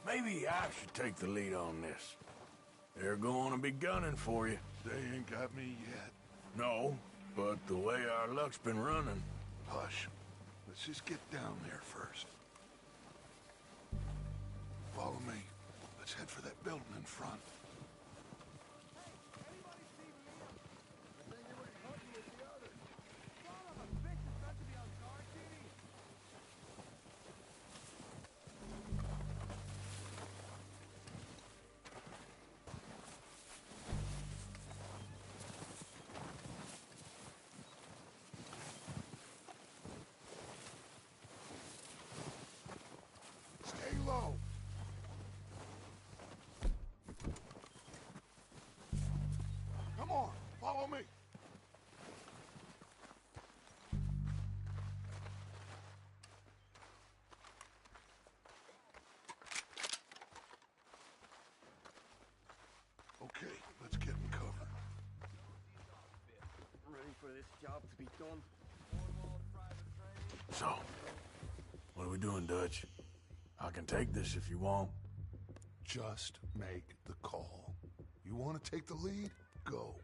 Maybe I should take the lead on this. They're going to be gunning for you. They ain't got me yet. No, but the way our luck's been running... Hush. Let's just get down there first. Follow me. Let's head for that building in front. Stay low. Come on, follow me. Okay, let's get in cover. Ready for this job to be done. So, what are we doing, Dutch? I can take this if you want. Just make the call. You want to take the lead? Go.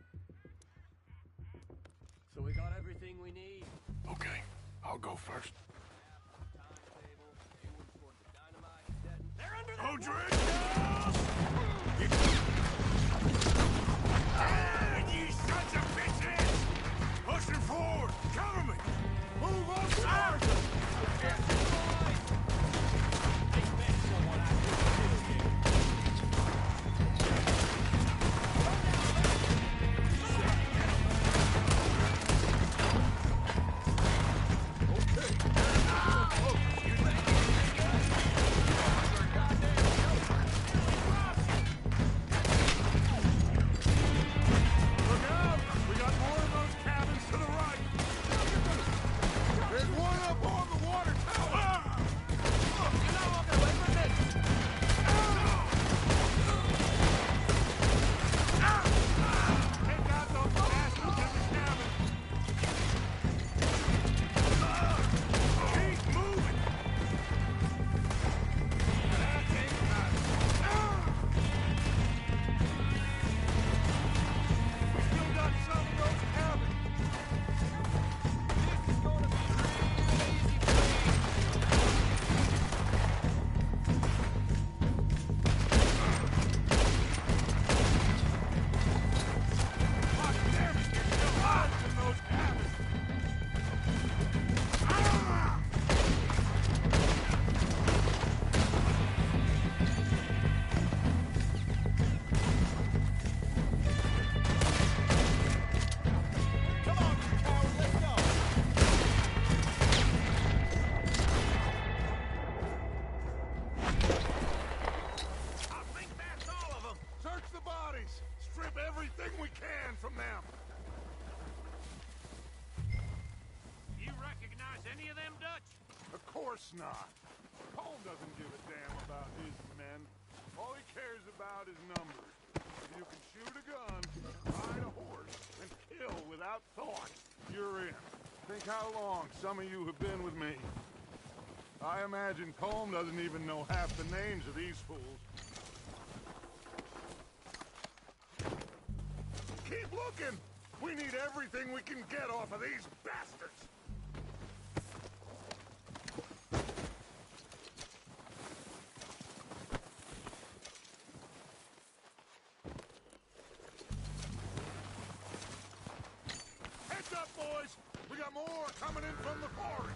So we got everything we need. Okay, I'll go first. They're under Oh, that you sons of bitches! Pushing forward! Cover me! Move up! Not. Cole doesn't give a damn about his men. All he cares about is numbers. If you can shoot a gun, ride a horse, and kill without thought, you're in. Think how long some of you have been with me. I imagine Colm doesn't even know half the names of these fools. Keep looking! We need everything we can get off of these bastards! Boys, we got more coming in from the quarry.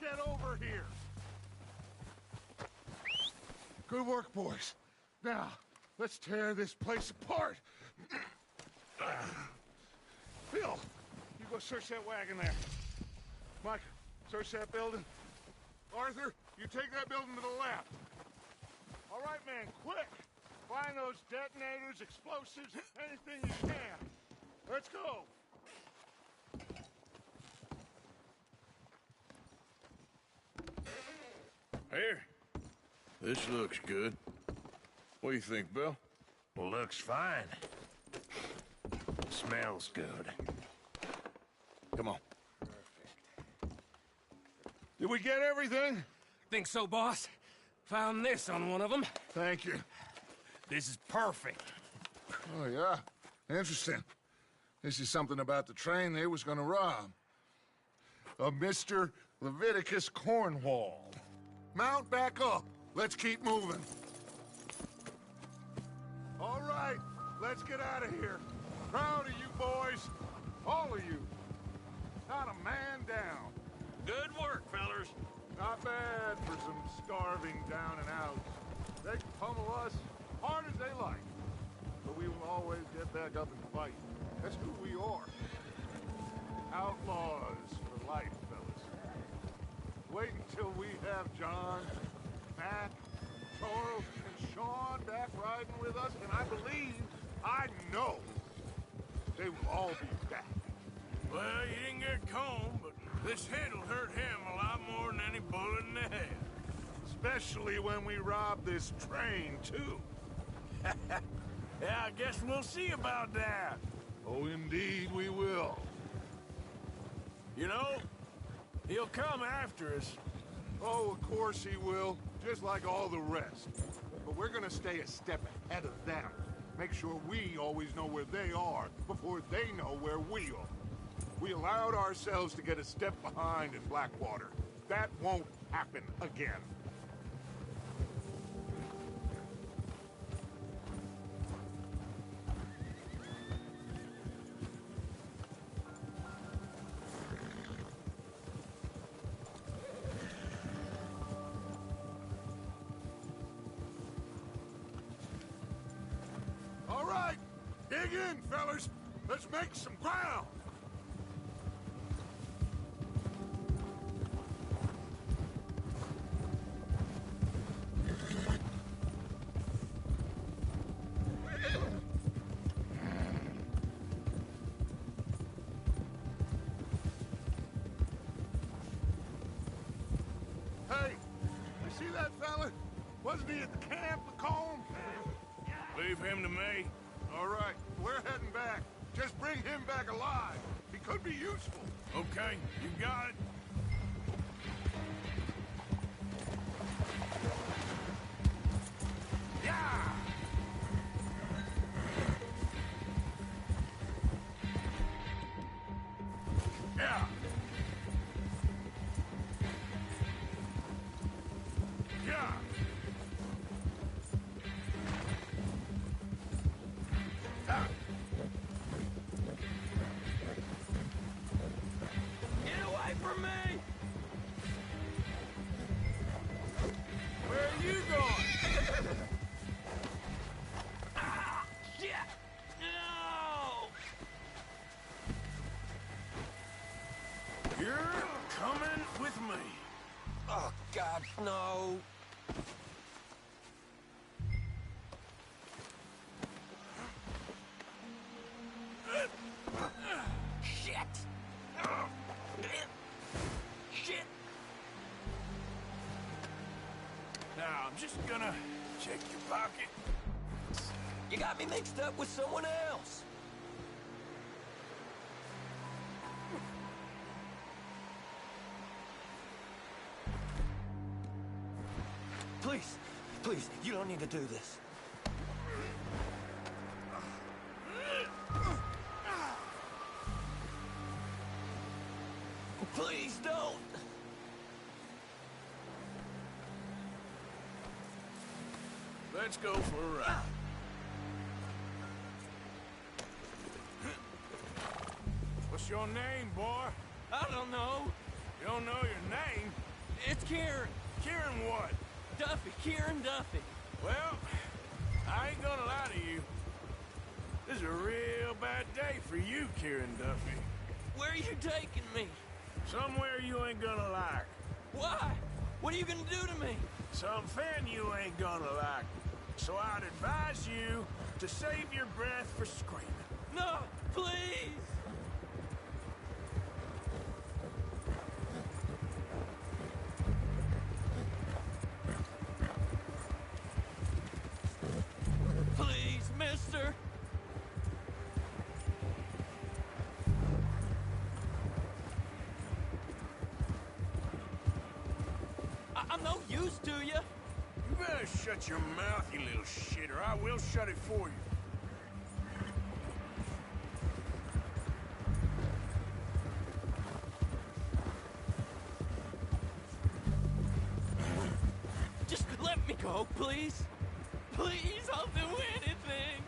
get over here. Good work, boys. Now, let's tear this place apart. Bill, you go search that wagon there. Mike, search that building. Arthur, you take that building to the left. All right, man, quick. Find those detonators, explosives, anything you can. Let's go. Here. This looks good. What do you think, Bill? Looks fine. Smells good. Come on. Did we get everything? Think so, boss? Found this on one of them. Thank you. This is perfect. Oh, yeah? Interesting. This is something about the train they was gonna rob. A Mr. Leviticus Cornwall. Mount back up. Let's keep moving. All right, let's get out of here. Proud of you boys. All of you. Not a man down. Good work, fellers. Not bad for some starving down and outs. They can pummel us hard as they like. But we will always get back up and fight. That's who we are. Outlaws for life, fellas. Wait until we have John, Matt, Charles, and Sean back riding with us, and I believe, I know, they will all be back. Well, you didn't get Combe, but this hit'll hurt him a lot more than any bullet in the head. Especially when we rob this train, too. Yeah, I guess we'll see about that. Oh, indeed we will. You know, he'll come after us. Oh, of course he will, just like all the rest. But we're gonna stay a step ahead of them. Make sure we always know where they are before they know where we are. We allowed ourselves to get a step behind in Blackwater. That won't happen again. All right, dig in, fellas. Let's make some ground. Hey, you see that fella? Wasn't he at the camp, Lacombe? Leave him to me. All right, we're heading back. Just bring him back alive. He could be useful. Okay, you got it. Yeah! Yeah. Yeah. Ah. Get away from me! Where are you going? Ah, shit! No! You're coming with me. Oh, God, no. Shit! Shit! Now, I'm just gonna check your pocket. You got me mixed up with someone else. Please, please, you don't need to do this. Please don't. Let's go for a ride. What's your name, boy? I don't know. You don't know your name? It's Kieran. Kieran what? Duffy. Kieran Duffy. Well, I ain't gonna lie to you. This is a real bad day for you, Kieran Duffy. Where are you taking me? Somewhere you ain't gonna like. Why? What are you gonna do to me? Something you ain't gonna like. So I'd advise you to save your breath for screaming. No, please. Please, mister. I'm no use to you. You better shut your mouth, you little shit, or I will shut it for you. Just let me go, please. Please, I'll do anything.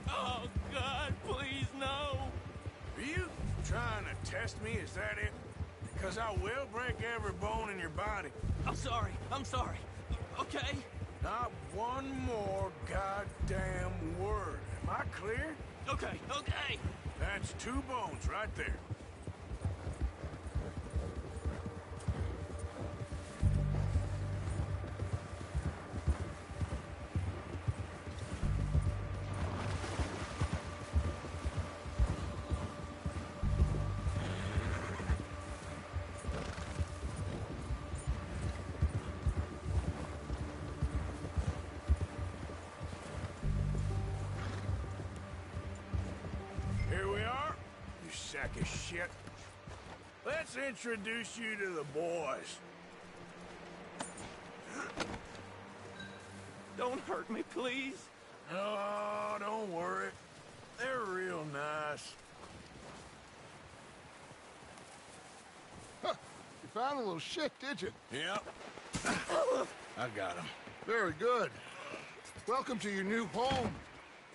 Oh, God, please, no. Are you trying to test me? Is that it? Because I will break every bone in your body. I'm sorry. Okay? Not one more goddamn word. Am I clear? Okay. That's 2 bones right there. Here we are, you sack of shit. Let's introduce you to the boys. Don't hurt me, please. Oh, don't worry. They're real nice. Huh. You found a little shit, did you? Yep. I got him. Very good. Welcome to your new home.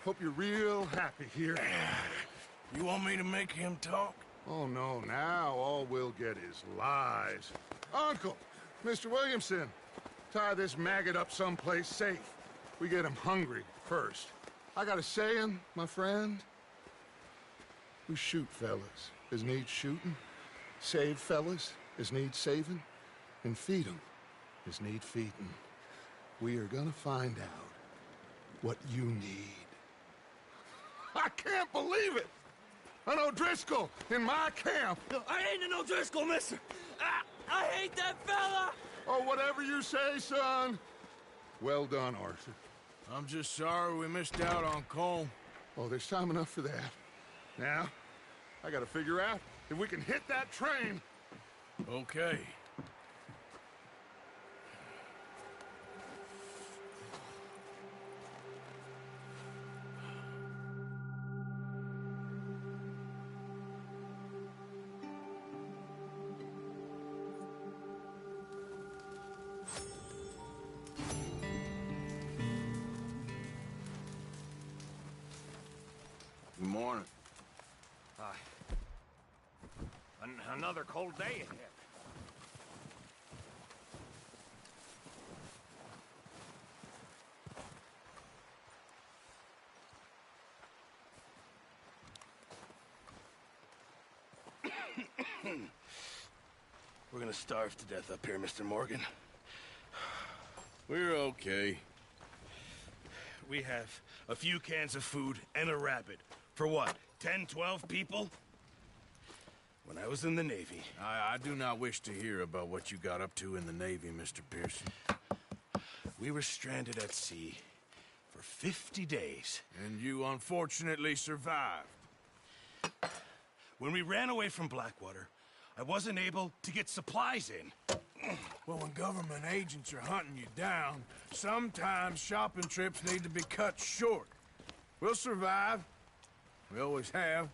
Hope you're real happy here. You want me to make him talk? Oh, no, now all we'll get is lies. Uncle, Mr. Williamson, tie this maggot up someplace safe. We get him hungry first. I got a saying, my friend. We shoot fellas as need shooting, save fellas as need saving, and feed 'em as need feeding. We are gonna find out what you need. I can't believe it! An O'Driscoll in my camp! No, I ain't an O'Driscoll, mister. I hate that fella. Oh, whatever you say, son. Well done, Arthur. I'm just sorry we missed out on Colm. Oh, there's time enough for that. Now, I gotta figure out if we can hit that train. Okay. Good morning. Another cold day ahead. We're gonna starve to death up here, Mr. Morgan. We're okay. We have a few cans of food and a rabbit. For what, 10, 12 people? When I was in the Navy... I do not wish to hear about what you got up to in the Navy, Mr. Pearson. We were stranded at sea for 50 days. And you unfortunately survived. When we ran away from Blackwater, I wasn't able to get supplies in. Well, when government agents are hunting you down, sometimes shopping trips need to be cut short. We'll survive. We always have.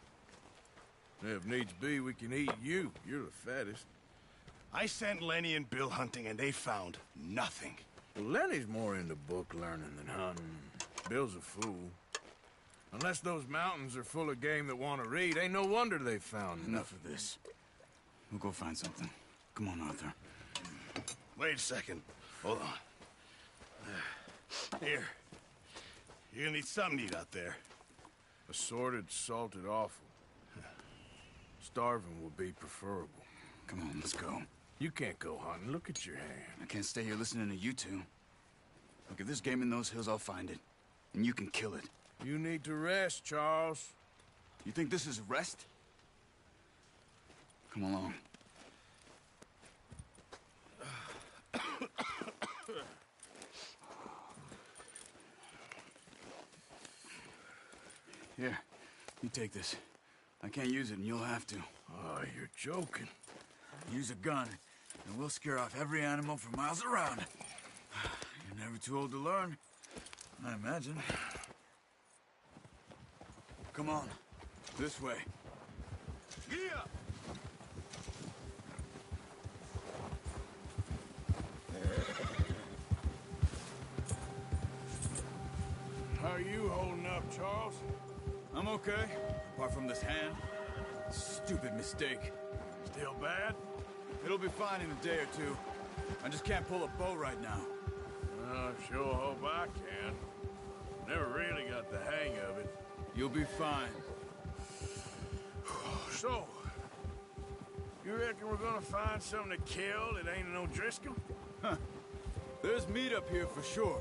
If needs be, we can eat you. You're the fattest. I sent Lenny and Bill hunting, and they found nothing. Well, Lenny's more into book learning than hunting. Bill's a fool. Unless those mountains are full of game that want to read, ain't no wonder they found Enough of this. We'll go find something. Come on, Arthur. Wait a second. Hold on. Here. You're gonna need something to eat out there. Assorted, salted offal. Starving would be preferable. Come on, let's go. You can't go hunting. Look at your hand. I can't stay here listening to you two. Look, if there's game in those hills, I'll find it. And you can kill it. You need to rest, Charles. You think this is rest? Come along. Here, you take this. I can't use it, and you'll have to. Oh, you're joking. Use a gun, and we'll scare off every animal for miles around. You're never too old to learn, I imagine. Come on, this way. Yeah! How are you holding up, Charles? I'm okay, apart from this hand. Stupid mistake. Still bad? It'll be fine in a day or two. I just can't pull a bow right now. I sure hope I can. Never really got the hang of it. You'll be fine. So, you reckon we're gonna find something to kill that ain't no Driscoll? There's meat up here for sure.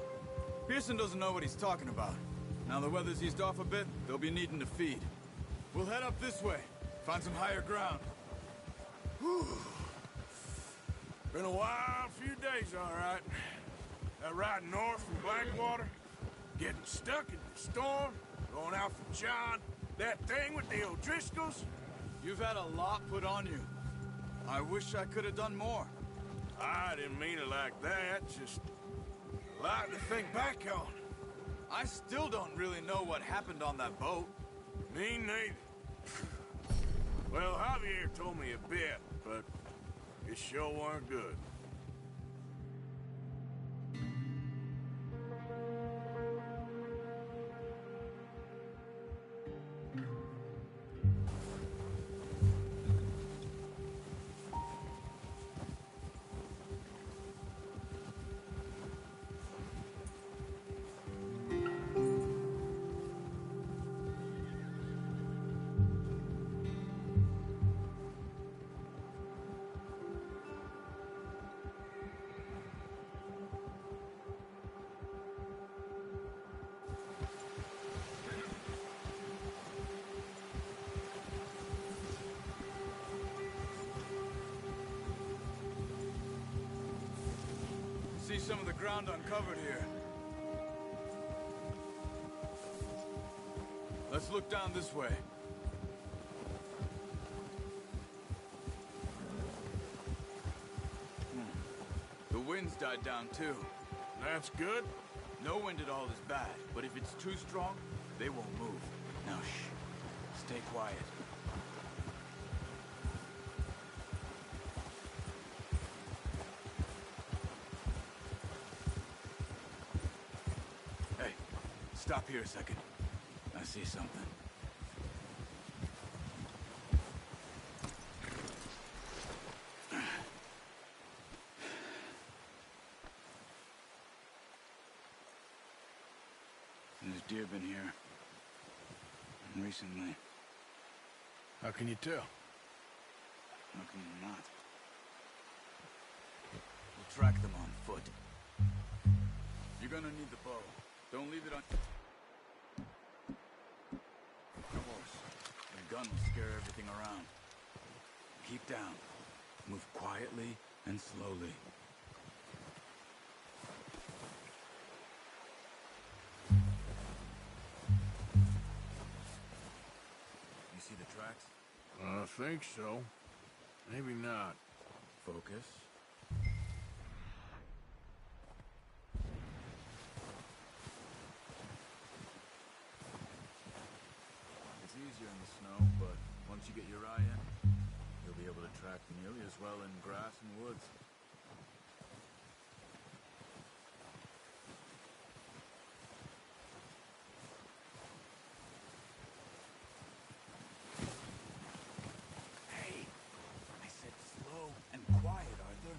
Pearson doesn't know what he's talking about. Now the weather's eased off a bit, they'll be needing to feed. We'll head up this way, find some higher ground. Whew. Been a wild few days, all right. That ride north from Blackwater, getting stuck in the storm, going out from John, that thing with the O'Driscolls. You've had a lot put on you. I wish I could have done more. I didn't mean it like that, just a lot to think back on. I still don't really know what happened on that boat. Me neither. Well, Javier told me a bit, but it sure weren't good. See some of the ground uncovered here. Let's look down this way. The wind's died down too. That's good. No wind at all is bad, but if it's too strong, they won't move. Now shh. Stay quiet. Hey, stop here a second. I see something. There's deer been here. Recently. How can you tell? How can you not? We'll track them on foot. You're gonna need the bow. Don't leave it on... Of course. The gun will scare everything around. Keep down. Move quietly and slowly. You see the tracks? I think so. Maybe not. Focus. It's easier in the snow, but once you get your eye in, you'll be able to track nearly as well in grass and woods. Hey, I said slow and quiet, Arthur.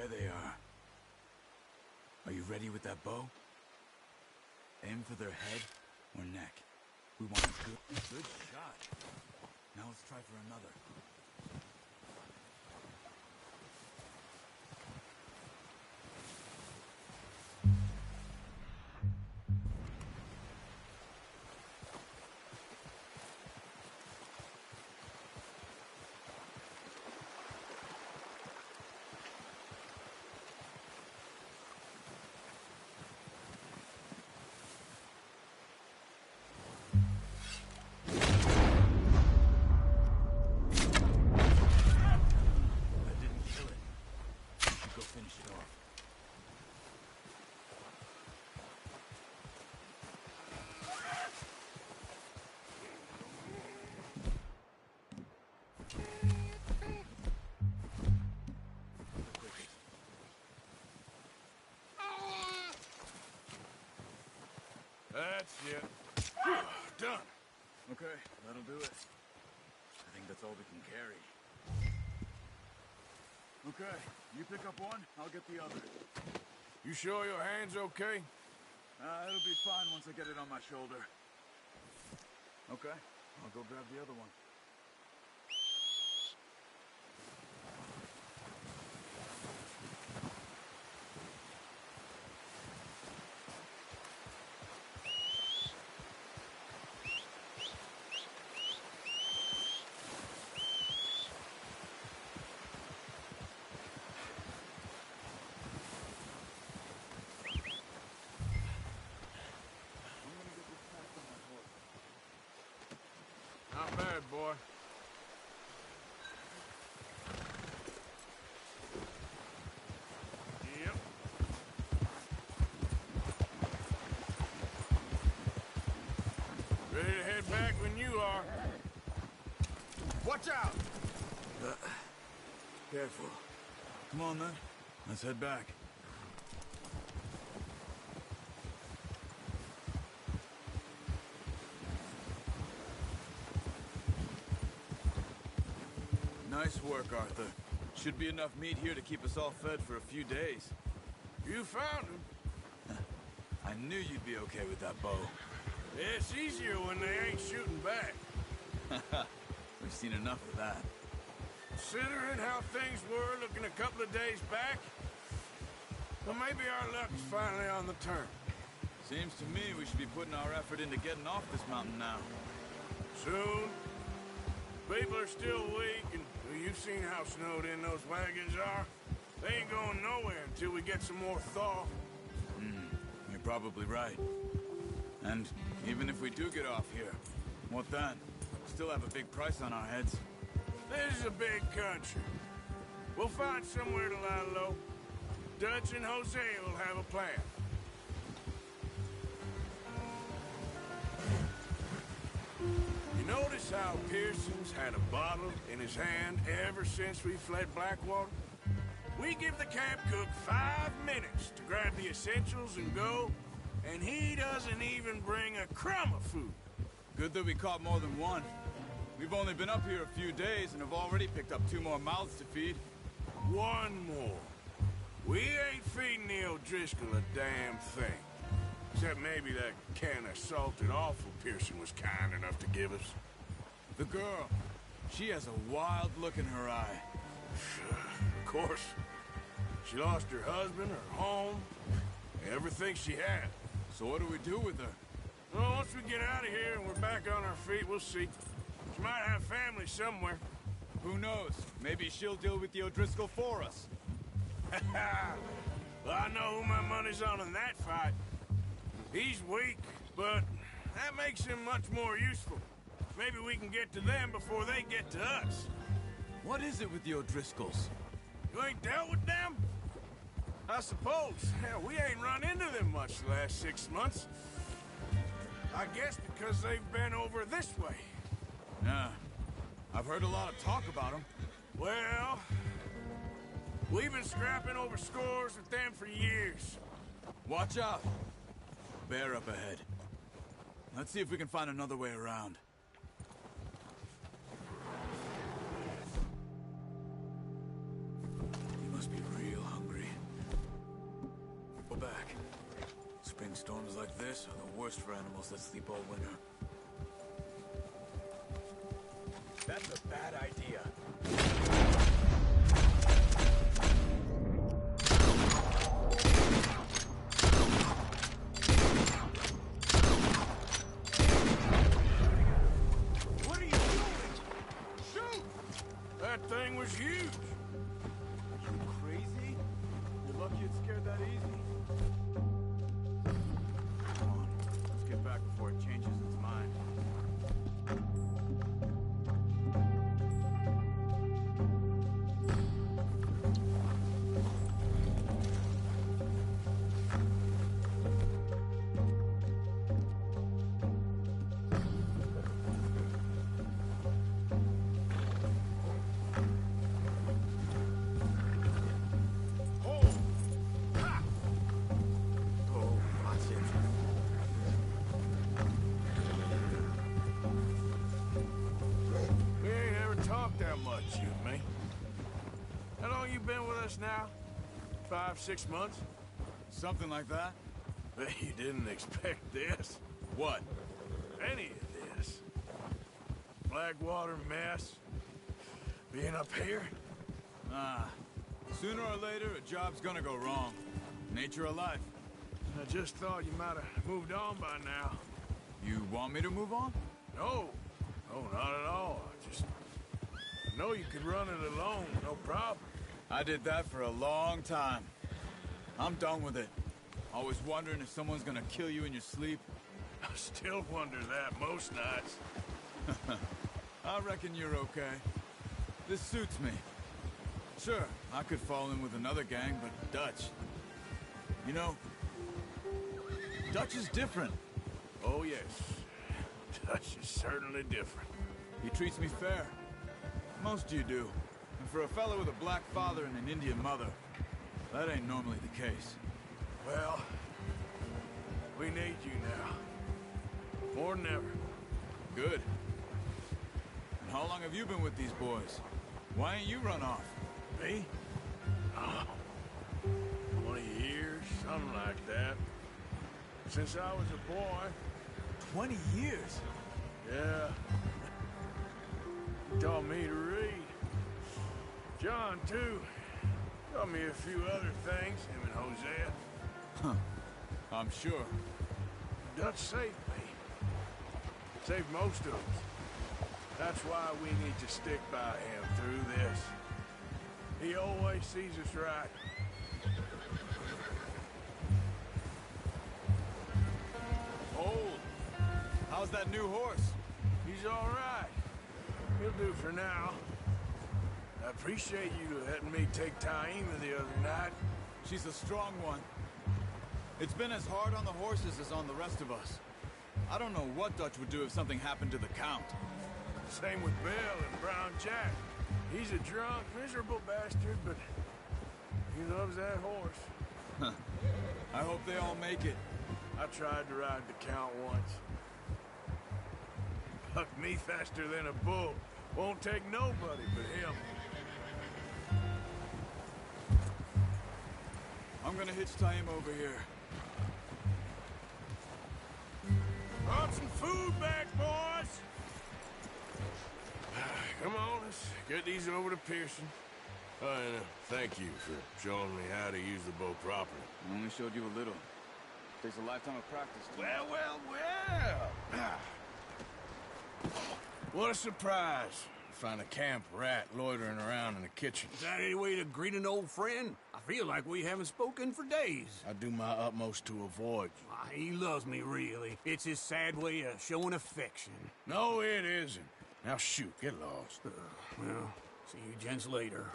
There they are. Are you ready with that bow? Aim for their head or neck. We want a good shot. Now let's try for another. That's it. Done. Okay, that'll do it. I think that's all we can carry. Okay, you pick up one, I'll get the other. You sure your hand's okay? It'll be fine once I get it on my shoulder. Okay, I'll go grab the other one. Not bad, boy. Yep. Ready to head back when you are. Watch out! Careful. Come on, then. Let's head back. Nice work, Arthur. Should be enough meat here to keep us all fed for a few days. You found him. I knew you'd be okay with that bow. It's easier when they ain't shooting back. We've seen enough of that. Considering how things were looking a couple of days back, well, maybe our luck's finally on the turn. Seems to me we should be putting our effort into getting off this mountain now. Soon. People are still weak, and well, you've seen how snowed in those wagons are. They ain't going nowhere until we get some more thaw. You're probably right. And even if we do get off here, what then? Still have a big price on our heads. This is a big country. We'll find somewhere to lie low. Dutch and Hosea will have a plan. You notice how Pearson's had a bottle in his hand ever since we fled Blackwater? We give the camp cook 5 minutes to grab the essentials and go, and he doesn't even bring a crumb of food. Good that we caught more than one. We've only been up here a few days and have already picked up 2 more mouths to feed. One more. We ain't feeding the O'Driscoll a damn thing. Except maybe that can of salted offal Pearson was kind enough to give us. The girl, she has a wild look in her eye. Of course. She lost her husband, her home, everything she had. So what do we do with her? Well, once we get out of here and we're back on our feet, we'll see. She might have family somewhere. Who knows? Maybe she'll deal with the O'Driscoll for us. Well, I know who my money's on in that fight. He's weak, but that makes him much more useful. Maybe we can get to them before they get to us. What is it with the O'Driscolls? You ain't dealt with them? I suppose. Hell, we ain't run into them much the last 6 months. I guess because they've been over this way. Yeah. I've heard a lot of talk about them. Well, we've been scrapping over scores with them for years. Watch out. Bear up ahead. Let's see if we can find another way around. You must be real hungry. back. Spring storms like this are the worst for animals that sleep all winter. That's a bad idea. What are you doing? Shoot! That thing was huge. You crazy? You're lucky it scared that easy. Come on, let's get back before it changes its mind. We ain't ever talked that much, you and me. How long you been with us now? 5, 6 months? Something like that? Bet you didn't expect this. What? Any of this. Blackwater mess. Being up here? Ah, sooner or later, a job's gonna go wrong. Nature of life. I just thought you might have moved on by now. You want me to move on? No. No, not at all. I know you could run it alone, no problem. I did that for a long time. I'm done with it. Always wondering if someone's gonna kill you in your sleep. I still wonder that most nights. I reckon you're okay. This suits me. Sure, I could fall in with another gang, but Dutch... You know, Dutch is different. Oh, yes. Dutch is certainly different. He treats me fair. Most you do. And for a fellow with a black father and an Indian mother, that ain't normally the case. Well, we need you now. More than ever. Good. And how long have you been with these boys? Why ain't you run off? Me? Oh, 20 years, something like that. Since I was a boy. 20 years? Yeah. He taught me to read. John, too. Taught me a few other things, him and Hosea. Huh. I'm sure. Dutch saved me. Saved most of us. That's why we need to stick by him through this. He always sees us right. Old. How's that new horse? He's all right. He'll do for now. I appreciate you letting me take Taima the other night. She's a strong one. It's been as hard on the horses as on the rest of us. I don't know what Dutch would do if something happened to the Count. Same with Bill and Brown Jack. He's a drunk, miserable bastard, but he loves that horse. I hope they all make it. I tried to ride the Count once. Bucked me faster than a bull. Won't take nobody but him. I'm gonna hitch Taima over here. Brought some food back, boys! Come on, let's get these over to Pearson. Oh, and thank you for showing me how to use the bow properly. I only showed you a little. Takes a lifetime of practice. Well. What a surprise. Find a camp rat loitering around in the kitchen. Is that any way to greet an old friend? I feel like we haven't spoken for days. I do my utmost to avoid you. Why, he loves me, really. It's his sad way of showing affection. No, it isn't. Now shoot, get lost. Well, see you gents later.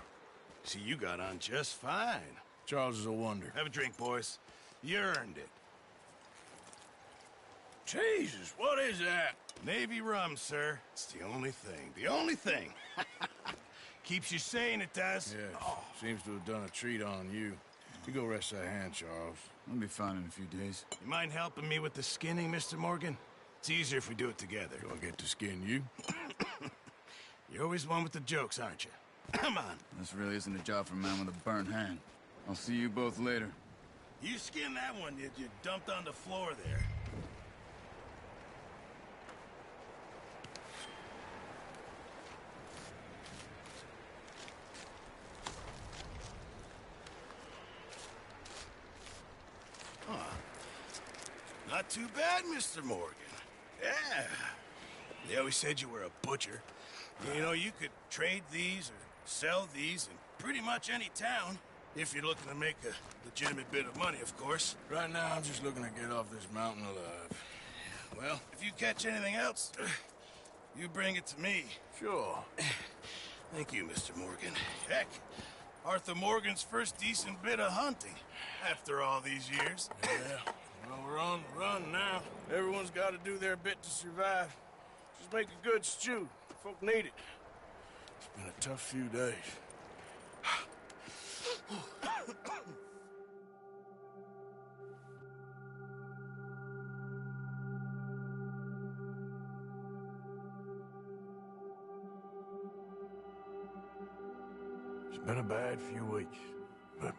See, you got on just fine. Charles is a wonder. Have a drink, boys. You earned it. Jesus, what is that? Navy rum, sir. It's the only thing. The only thing. Keeps you sane, it does. Yes, seems to have done a treat on you. You go rest that hand, Charles. I'll be fine in a few days. You mind helping me with the skinning, Mr. Morgan? It's easier if we do it together. Do I get to skin you? You're always one with the jokes, aren't you? Come on. This really isn't a job for a man with a burnt hand. I'll see you both later. You skinned that one, did you? Dumped on the floor there. Not too bad, Mr. Morgan. Yeah. They always said you were a butcher. You know, you could trade these or sell these in pretty much any town. If you're looking to make a legitimate bit of money, of course. Right now, I'm just looking to get off this mountain alive. Well, if you catch anything else, you bring it to me. Sure. Thank you, Mr. Morgan. Heck, Arthur Morgan's first decent bit of hunting after all these years. Yeah. Well, we're on the run now. Everyone's got to do their bit to survive. Just make a good stew. Folk need it. It's been a tough few days. It's been a bad few weeks, but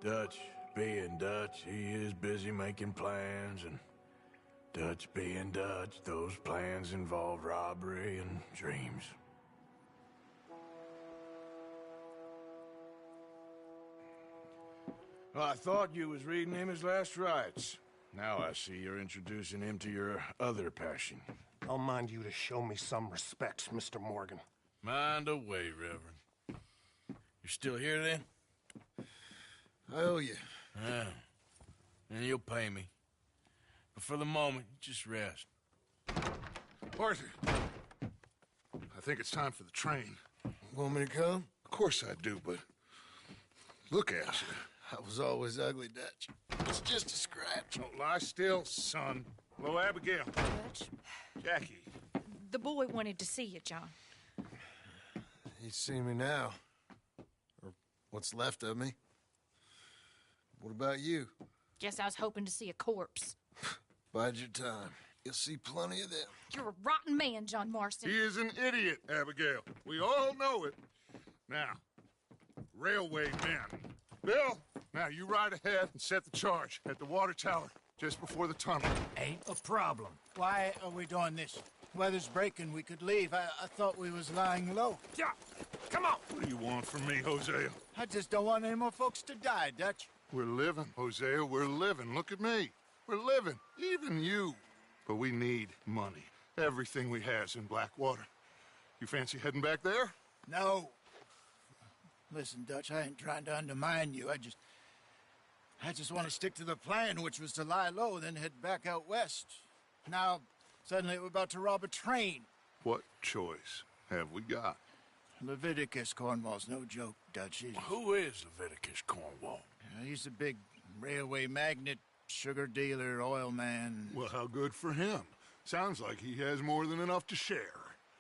Dutch being Dutch, he is busy making plans, and Dutch being Dutch, those plans involve robbery and dreams. Well, I thought you was reading him his last rites. Now I see you're introducing him to your other passion. I'll mind you to show me some respect, Mr. Morgan. Mind away, Reverend. You're still here, then? I owe you. Yeah. And you'll pay me. But for the moment, just rest. Arthur, I think it's time for the train. Want me to come? Of course I do, but look at you. I was always ugly, Dutch. It's just a scratch. Don't lie still, son. Hello, Abigail. Dutch, Jackie. the boy wanted to see you, John. He's seen me now. Or what's left of me. What about you? Guess I was hoping to see a corpse. Bide your time. You'll see plenty of them. You're a rotten man, John Marston. He is an idiot, Abigail. We all know it. Now, railway men. Bill, now you ride ahead and set the charge at the water tower just before the tunnel. Ain't a problem. Why are we doing this? Weather's breaking. We could leave. I thought we was lying low. Yeah, come on. What do you want from me, Hosea? I just don't want any more folks to die, Dutch. We're living, Hosea. We're living. Look at me. We're living. Even you. But we need money. Everything we has in Blackwater. You fancy heading back there? No. Listen, Dutch, I ain't trying to undermine you. I just want to stick to the plan, which was to lie low, then head back out west. Now, suddenly we're about to rob a train. What choice have we got? Leviticus Cornwall's no joke, Dutch. Who is Leviticus Cornwall? He's a big railway magnate, sugar dealer, oil man. Well, how good for him. Sounds like he has more than enough to share.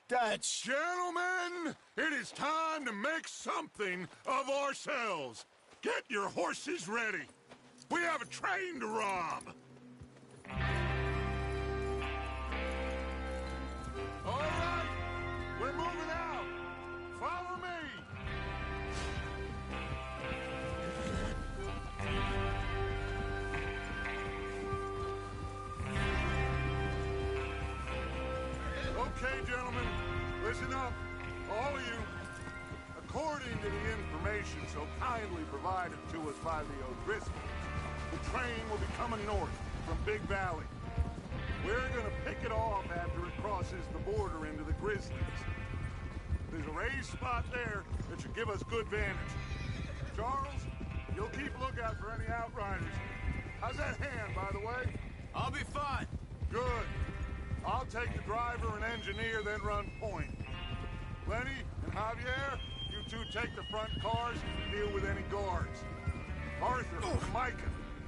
Dutch! Gentlemen, it is time to make something of ourselves. Get your horses ready. We have a train to rob. All right, we're moving out. Follow me. Okay, gentlemen, listen up, all of you. According to the information so kindly provided to us by the O'Driscolls, the train will be coming north from Big Valley. We're gonna pick it off after it crosses the border into the Grizzlies. There's a raised spot there that should give us good vantage. Charles, you'll keep lookout for any outriders. How's that hand, by the way? I'll be fine. Good. I'll take the driver and engineer, then run point. Lenny and Javier, you two take the front cars and deal with any guards. Arthur and Micah,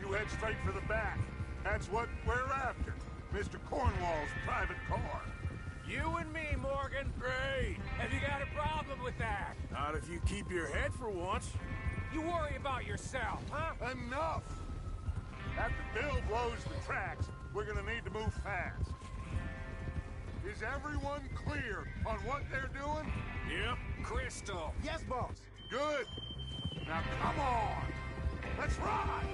you head straight for the back. That's what we're after. Mr. Cornwall's private car. You and me, Morgan. Great. Have you got a problem with that? Not if you keep your head for once. You worry about yourself, huh? Enough! After Bill blows the tracks, we're gonna need to move fast. Is everyone clear on what they're doing? Yep. Crystal. Yes, boss. Good. Now come on! Let's ride!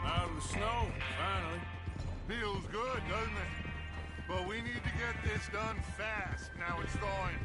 Out of the snow, finally. Feels good, doesn't it? But we need to get this done fast. Now it's thawing.